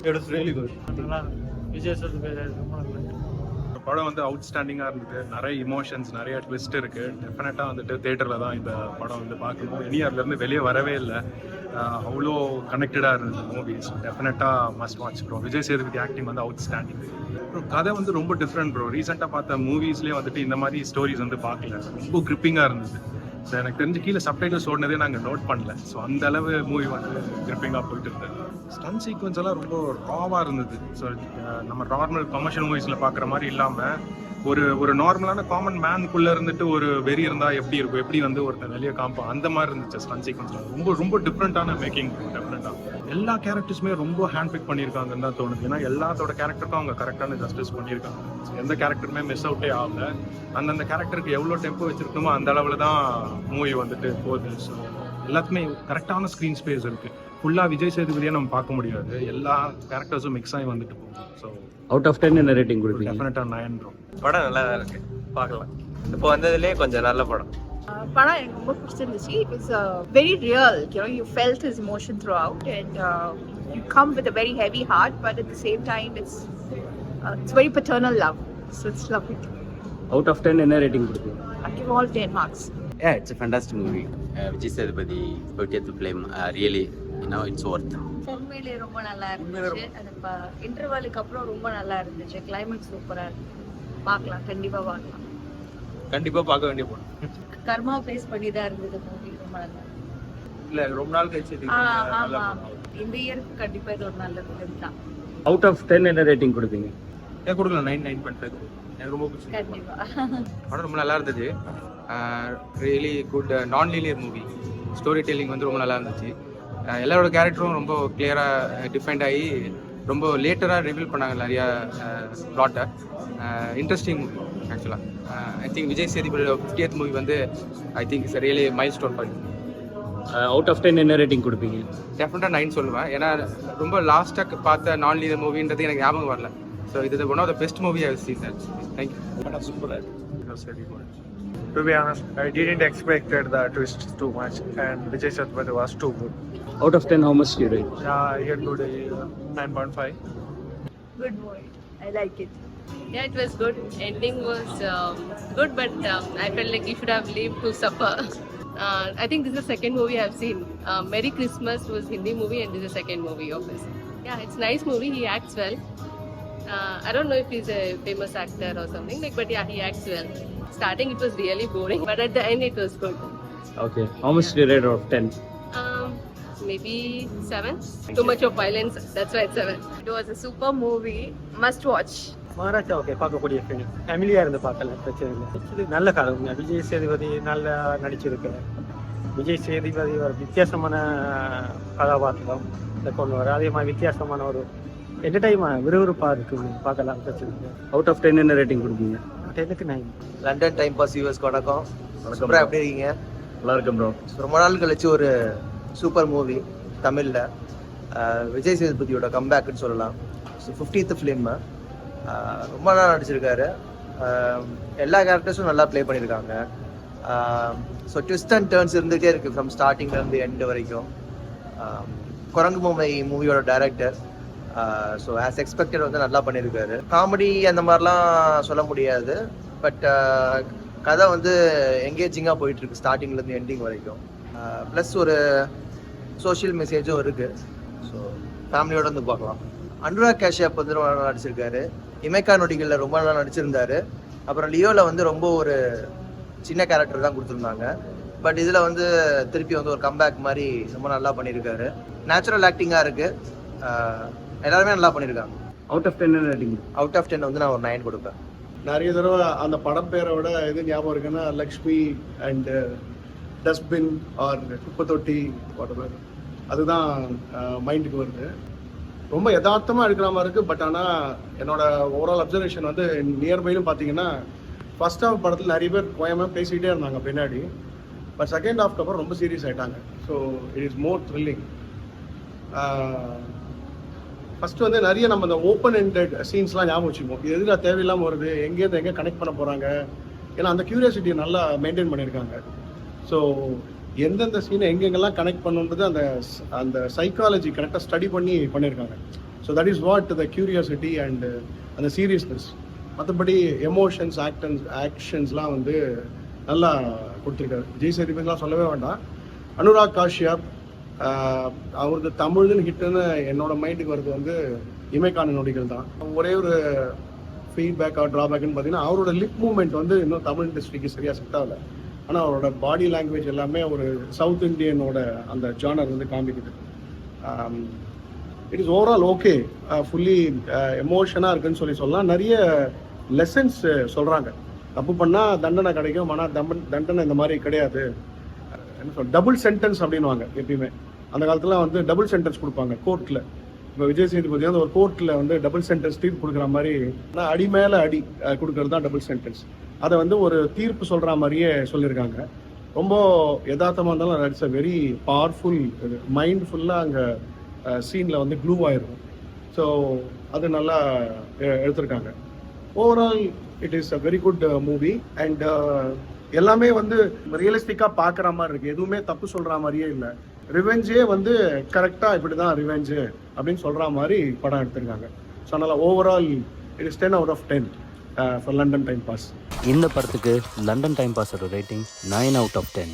It was really good. Vijay Sethupathi படம் வந்து அவுட்ஸ்டாண்டிங்காக இருந்தது. நிறைய இமோஷன்ஸ், நிறைய ட்விஸ்ட் இருக்குது. டெஃபினட்டாக வந்துட்டு தேட்டரில் தான் இந்த படம் வந்து பார்க்கணும். இனியார்லேருந்து வெளியே வரவே இல்லை. அவ்வளோ கனெக்டடாக இருந்தது மூவிஸ். டெஃபினட்டாக must watch bro. Vijay Sethupathi acting வந்து அவுட்ஸ்டாண்டிங். ப்ரோ கதை வந்து ரொம்ப டிஃப்ரெண்ட் ப்ரோ. ரீசெண்டாக பார்த்த மூவிஸ்லேயே வந்துட்டு இந்த மாதிரி ஸ்டோரிஸ் வந்து பார்க்கல. ரொம்ப கிரிப்பிங்காக இருந்தது. ஸோ எனக்கு தெரிஞ்சு கீழே சப்டைட்டில்ஸ் ஓடினதே நாங்கள் நோட் பண்ணல. ஸோ அந்த அளவு மூவி வந்து கிரிப்பிங்காக போயிட்டு இருந்தது. ஸ்டன் சீக்வன்ஸ் எல்லாம் ரொம்ப ராவாக இருந்தது. ஸோ நம்ம நார்மல் கமர்ஷியல் மூவிஸில் பார்க்குற மாதிரி இல்லாமல் ஒரு நார்மலான காமன் மேனுக்குள்ளே இருந்துட்டு ஒரு வெறி இருந்தால் எப்படி இருக்கும், எப்படி வந்து ஒருத்தர் வெளியே காமிப்போம், அந்த மாதிரி இருந்துச்சு ஸ்டன் சீக்வன்ஸில். ரொம்ப ரொம்ப டிஃப்ரெண்ட்டான மேக்கிங். டெஃபினட்டாக எல்லா கேரக்டர்ஸுமே ரொம்ப ஹேண்ட் பிக் பண்ணியிருக்காங்கன்னு தான் தோணுது. ஏன்னா எல்லாத்தோட கேரக்டருக்கும் அவங்க கரெக்டான ஜஸ்டிஸ் பண்ணியிருக்காங்க. எந்த கேரக்டருமே மிஸ் அவுட்டே ஆகல. அந்தந்த கேரக்டருக்கு எவ்வளோ டெம்போ வச்சுருக்கணுமோ அந்த அளவில் தான் மூவி வந்துட்டு போகுது. ஸோ எல்லாத்துக்குமே கரெக்டான ஸ்க்ரீன் ஸ்பேஸ் இருக்குது. ஃபுல்லாக விஜய் சேதுபதியாக நம்ம பார்க்க முடியாது. எல்லா கேரக்டர்ஸும் மிக்ஸ் ஆகி வந்துட்டு போகும். ஸோ அவுட் ஆஃப் 10 என்ன ரேட்டிங் கொடுப்பீங்க? டெஃபினட்டாக 9 ப்ரோ. படம் நல்லா தான் இருக்கு, பார்க்கலாம். இப்போ வந்ததுலேயே கொஞ்சம் நல்ல படம். படம் எனக்கு ரொம்ப பிடிச்சிருந்துச்சு. It was very real. You felt his emotion throughout and you come with a very heavy heart, but at the same time it's very paternal love, so it's lovely. Out of 10 என்ன rating கொடுப்பீங்க? I give all 10 marks. Yeah, it's a fantastic movie. Vijay Sethupathi 30th film, really, it's worth. உண்மையிலே ரொம்ப நல்லா இருந்துச்சு. அந்த இன்டர்வலுக்கு அப்புறம் ரொம்ப நல்லா இருந்துச்சு. கிளைமேக்ஸ் சூப்பரா இருக்கு. பார்க்கலாம், கண்டிப்பா பார்க்கலாம். கண்டிப்பா பார்க்க வேண்டிய படம். கர்மா ஃபேஸ் பண்ணி தான் இருந்தது மூவி. ரொம்ப நல்லா இல்ல, ரொம்ப நாள் கழிச்சு ஆமா, இந்த இயருக்கு கண்டிப்பா இது ஒரு நல்ல ஃபிலிம் தான். அவுட் ஆஃப் 10 என்ன ரேட்டிங் கொடுப்பீங்க? ஏன் கொடுக்கலாம், 9.5. எனக்கு ரொம்ப பிடிச்சிருக்கு. கண்டிப்பா படம் ரொம்ப நல்லா இருந்துச்சு. ரியலி குட் நான் லீனியர் மூவி. ஸ்டோரி டெல்லிங் வந்து ரொம்ப நல்லா இருந்துச்சு. எல்லாரோட கேரக்டரும் ரொம்ப கிளியராக டிஃபைண்ட் ஆகி ரொம்ப லேட்டராக ரிவீல் பண்ணாங்க நிறையா ப்ளாட்டை. இன்ட்ரெஸ்டிங் மூவி ஆக்சுவலாக. ஐ திங்க் விஜய் சேதுபதியோட 50th மூவி வந்து I think it's really milestone பண்ணி. அவுட் ஆஃப் 10 என்ன ரேட்டிங் கொடுப்பீங்க? டெஃபினட்டாக 9 சொல்லுவேன். ஏன்னா ரொம்ப லாஸ்ட்டாக பார்த்த நான் லீனியர் மூவின்றது எனக்கு ஞாபகம் வரல. ஸோ இது one of the best movie I have seen sir. Thank you. சூப்பராக இருக்கு. To be honest, I didn't expect the twist too much, and Vijay Sethupathi was too good. Out of 10, how much do you rate? Yeah, I get good 9.5. Good movie. I like it. Yeah, it was good. Ending was good, but I felt like you should have lived to suffer. I think this is the second movie I've seen. Merry Christmas was Hindi movie, and this is the second movie of his. Yeah, it's a nice movie. He acts well. I don't know if he's a famous actor or something, but yeah, he acts well. Starting it was really boring, but at the end it was good. Okay, how much do you rate out of 10? Maybe 7. Too much of violence, that's why it's 7. It was a super movie. Must watch. Maharaja okay, பார்க்கக்கூடிய film. ஃபேமிலியாக இருந்து பார்க்கலாம், பிரச்சனை இல்லை. இது நல்ல காலம். விஜய் சேதுபதி நல்லா நடிச்சிருக்கு. விஜய் சேதுபதி ஒரு வித்தியாசமான கதாபாத்திரம் இந்த கொண்டு வர. அதே மாதிரி வித்தியாசமான ஒரு என்டர்டைன்மெண்ட் விறுவிறுப்பாக இருக்குது, பார்க்கலாம், பிரச்சனை இல்லை. அவுட் ஆஃப் 10 என்ன ரேட்டிங் கொடுப்பீங்க? 10க்கு 9. லண்டன் டைம் பாஸ் வியூவர்ஸ்க்கு வணக்கம். சூப்பராக எப்படி இருக்கீங்க? நல்லா இருக்கும் ப்ரோ. ரொம்ப நாள் கழிச்சு ஒரு சூப்பர் மூவி தமிழில். விஜய் சேதுபதியோட கம்பேக்குன்னு சொல்லலாம். 50th film. ரொம்ப நல்லா நடிச்சிருக்காரு. எல்லா கேரக்டர்ஸும் நல்லா ப்ளே பண்ணியிருக்காங்க. ஸோ ட்விஸ்ட் அண்ட் டர்ன்ஸ் இருந்துகிட்டே இருக்குது ஃப்ரம் ஸ்டார்டிங்லேருந்து எண்டு வரைக்கும். குரங்கு பொம்மை மூவியோட டைரக்டர். ஸோ ஆஸ் எக்ஸ்பெக்டட் வந்து நல்லா பண்ணியிருக்காரு. காமெடி அந்த மாதிரிலாம் சொல்ல முடியாது, பட் கதை வந்து எங்கேஜிங்காக போயிட்டுருக்கு ஸ்டார்டிங்லேருந்து எண்டிங் வரைக்கும். ப்ளஸ் ஒரு சோஷியல் மெசேஜும் இருக்குது. ஸோ ஃபேமிலியோடு வந்து பார்க்கலாம். அனுராக் காஷ்யப் வந்து ரொம்ப நல்லா நடிச்சிருக்காரு. இமைக்கா நொடிகளில் ரொம்ப நல்லா நடிச்சிருந்தாரு. அப்புறம் லியோவில் வந்து ரொம்ப ஒரு சின்ன கேரக்டர் தான் கொடுத்துருந்தாங்க. பட் இதில் வந்து திருப்பி வந்து ஒரு கம்பேக் மாதிரி ரொம்ப நல்லா பண்ணியிருக்காரு. நேச்சுரல் ஆக்டிங்காக இருக்குது. எல்லாருமே நல்லா பண்ணியிருக்காங்க. அவுட் ஆஃப் 10 என்ன ரேட்டிங்? அவுட் ஆஃப் 10 வந்து நான் ஒரு 9 கொடுப்பேன். நிறைய தடவை அந்த படம் பேரோட எது ஞாபகம் இருக்குன்னா லக்ஷ்மி அண்ட் டஸ்ட்பின் ஆர் குப்பை தொட்டி வாட்டர், அதுதான் மைண்டுக்கு வருது. ரொம்ப யதார்த்தமாக இருக்கிற மாதிரி இருக்குது. பட் ஆனால் என்னோட ஓவரால் அப்சர்வேஷன் வந்து நியர்பைலும் பார்த்தீங்கன்னா ஃபர்ஸ்ட் ஹாஃப் படத்தில் நிறைய பேர் போயாமல் பேசிக்கிட்டே இருந்தாங்க பின்னாடி. பட் செகண்ட் ஹாஃப்க்கு அப்புறம் ரொம்ப சீரியஸ் ஆகிட்டாங்க. So it is more thrilling. First வந்து நிறைய நம்ம இந்த ஓப்பன் எண்டட் சீன்ஸ்லாம் ஞாபகம் வச்சுப்போம். இது எதுல தேவையில்லாமல் வருது, எங்கேருந்து எங்கே கனெக்ட் பண்ண போகிறாங்க, ஏன்னா அந்த க்யூரியாசிட்டியை நல்லா மெயின்டைன் பண்ணியிருக்காங்க. ஸோ எந்தெந்த சீனை எங்கெங்கெல்லாம் கனெக்ட் பண்ணுன்றது அந்த அந்த சைக்காலஜி கரெக்டாக ஸ்டடி பண்ணி பண்ணியிருக்காங்க. So that is what the curiosity and அந்த சீரியஸ்னஸ். மற்றபடி எமோஷன்ஸ் ஆக்ஷன்ஸ்லாம் வந்து நல்லா கொடுத்துருக்காரு. விஜய் சேதுபதிலாம் சொல்லவே வேண்டாம். அனுராக் காஷ்யப் அவருக்கு தமிழ்னு ஹிட்டுன்னு என்னோட மைண்டுக்கு வருது வந்து இமைக்கான நொடிகள் தான். ஒரே ஒரு ஃபீட்பேக் ஆர் ட்ராபேக்னு பார்த்தீங்கன்னா அவரோட லிப் மூவ்மெண்ட் வந்து இன்னும் தமிழ் இண்டஸ்ட்ரிக்கு சரியாக செட் ஆகலை. ஆனால் அவரோட பாடி லாங்குவேஜ் எல்லாமே ஒரு சவுத் இண்டியனோட அந்த ஜானர் வந்து காமிக்குது. It is overall okay. Fully எமோஷனாக இருக்குன்னு சொல்லலாம். நிறைய லெசன்ஸ் சொல்கிறாங்க. தப்பு பண்ணால் தண்டனை கிடைக்கும், ஆனால் தண்டனை இந்த மாதிரி கிடையாது. என்ன சொல்ற டபுள் சென்டென்ஸ் அப்படின்வாங்க எப்பயுமே. அந்த காலத்தில் வந்து டபுள் சென்டென்ஸ் கொடுப்பாங்க கோர்ட்டில். இப்போ விஜய் சேதுபதி வந்து ஒரு கோர்ட்டில் வந்து டபுள் சென்டென்ஸ் தீர்ப்பு கொடுக்குற மாதிரி, ஆனால் அடி மேலே அடி கொடுக்கறது தான் டபுள் சென்டென்ஸ். அதை வந்து ஒரு தீர்ப்பு சொல்கிற மாதிரியே சொல்லியிருக்காங்க. ரொம்ப யதார்த்தமாக இருந்தாலும் it's a very powerful. Mind ஃபுல்லாக அங்கே சீனில் வந்து க்ளூ ஆகிருக்கும். ஸோ அது நல்லா எடுத்திருக்காங்க. Overall it is a very good movie. And எல்லாமே வந்து ரியலிஸ்டிக்காக பார்க்குற மாதிரி இருக்குது. எதுவுமே தப்பு சொல்கிற மாதிரியே இல்லை. ரிவெஞ்சே வந்து கரெக்டாக இப்படி தான் ரிவெஞ்சு அப்படின்னு சொல்கிற மாதிரி படம் எடுத்திருக்காங்க. ஸோ அதனால் overall it is 10 out of 10 for London time pass. இந்த படத்துக்கு லண்டன் டைம் பாஸோட ரேட்டிங் 9 out of 10.